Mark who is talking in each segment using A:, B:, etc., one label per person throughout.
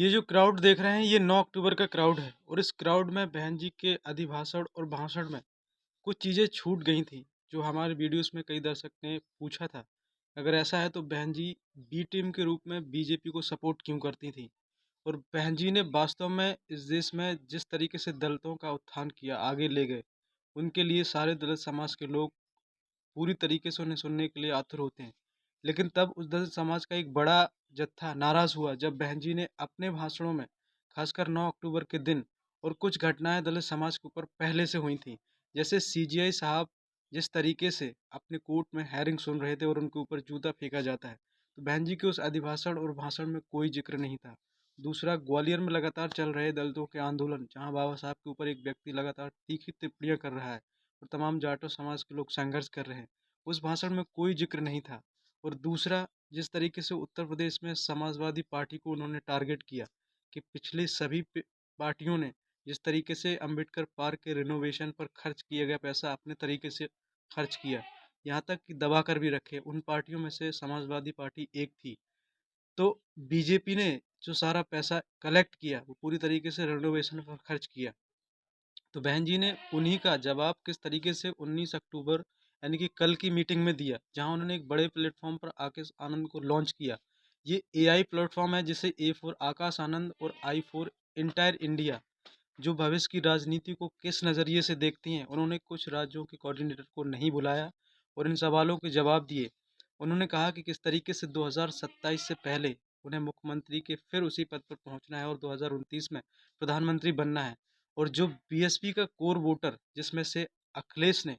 A: ये जो क्राउड देख रहे हैं, ये 9 अक्टूबर का क्राउड है और इस क्राउड में बहन जी के अधिभाषण और भाषण में कुछ चीज़ें छूट गई थी, जो हमारे वीडियोस में कई दर्शक ने पूछा था। अगर ऐसा है तो बहन जी बी टीम के रूप में बीजेपी को सपोर्ट क्यों करती थी? और बहन जी ने वास्तव में इस देश में जिस तरीके से दलितों का उत्थान किया, आगे ले गए, उनके लिए सारे दलित समाज के लोग पूरी तरीके से उन्हें सुनने के लिए आतुर होते हैं। लेकिन तब उस दलित समाज का एक बड़ा जत्था नाराज़ हुआ जब बहन जी ने अपने भाषणों में, खासकर 9 अक्टूबर के दिन और कुछ घटनाएँ दलित समाज के ऊपर पहले से हुई थीं। जैसे सीजेआई साहब जिस तरीके से अपने कोर्ट में हेयरिंग सुन रहे थे और उनके ऊपर जूता फेंका जाता है, तो बहन जी के उस अधिभाषण और भाषण में कोई ज़िक्र नहीं था। दूसरा, ग्वालियर में लगातार चल रहे दलितों के आंदोलन, जहाँ बाबा साहब के ऊपर एक व्यक्ति लगातार तीखी टिप्पणियाँ कर रहा है और तमाम जाटों समाज के लोग संघर्ष कर रहे हैं। उस भाषण में कोई ज़िक्र नहीं था। और दूसरा, जिस तरीके से उत्तर प्रदेश में समाजवादी पार्टी को उन्होंने टारगेट किया कि पिछली सभी पार्टियों ने जिस तरीके से अंबेडकर पार्क के रिनोवेशन पर खर्च किया गया पैसा अपने तरीके से खर्च किया, यहाँ तक कि दबा कर भी रखे, उन पार्टियों में से समाजवादी पार्टी एक थी। तो बीजेपी ने जो सारा पैसा कलेक्ट किया वो पूरी तरीके से रिनोवेशन पर खर्च किया। तो बहन जी ने उन्हीं का जवाब किस तरीके से 19 अक्टूबर यानी कि कल की मीटिंग में दिया, जहां उन्होंने एक बड़े प्लेटफॉर्म पर आकाश आनंद को लॉन्च किया। ये एआई प्लेटफॉर्म है, जिसे ए फॉर आकाश आनंद और आई फॉर इंटायर इंडिया, जो भविष्य की राजनीति को किस नज़रिए से देखती हैं। उन्होंने कुछ राज्यों के कोऑर्डिनेटर को नहीं बुलाया और इन सवालों के जवाब दिए। उन्होंने कहा कि किस तरीके से 2027 से पहले उन्हें मुख्यमंत्री के फिर उसी पद पर पहुंचना है और 2029 में प्रधानमंत्री बनना है। और जो बीएसपी का कोर वोटर, जिसमें से अखिलेश ने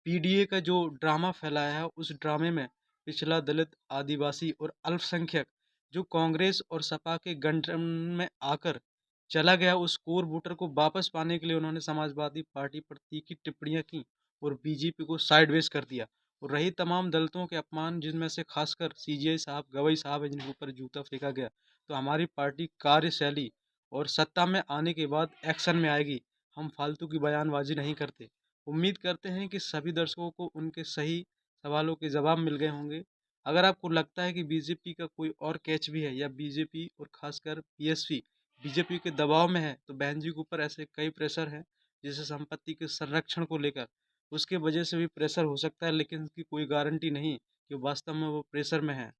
A: पीडीए का जो ड्रामा फैलाया है, उस ड्रामे में पिछड़ा दलित, आदिवासी और अल्पसंख्यक जो कांग्रेस और सपा के गठबंधन में आकर चला गया, उस कोर वोटर को वापस पाने के लिए उन्होंने समाजवादी पार्टी पर तीखी टिप्पणियां की और बीजेपी को साइडवेज कर दिया। और रही तमाम दलितों के अपमान, जिनमें से खासकर सीजीआई साहब, गवई साहब हैं, जिनके ऊपर जूता फेंका गया, तो हमारी पार्टी कार्यशैली और सत्ता में आने के बाद एक्शन में आएगी। हम फालतू की बयानबाजी नहीं करते। उम्मीद करते हैं कि सभी दर्शकों को उनके सही सवालों के जवाब मिल गए होंगे। अगर आपको लगता है कि बीजेपी का कोई और कैच भी है या बीजेपी और खासकर पीएसपी बीजेपी के दबाव में है, तो बहन जी के ऊपर ऐसे कई प्रेशर हैं, जैसे संपत्ति के संरक्षण को लेकर, उसके वजह से भी प्रेशर हो सकता है, लेकिन उसकी कोई गारंटी नहीं कि वास्तव में वो प्रेशर में है।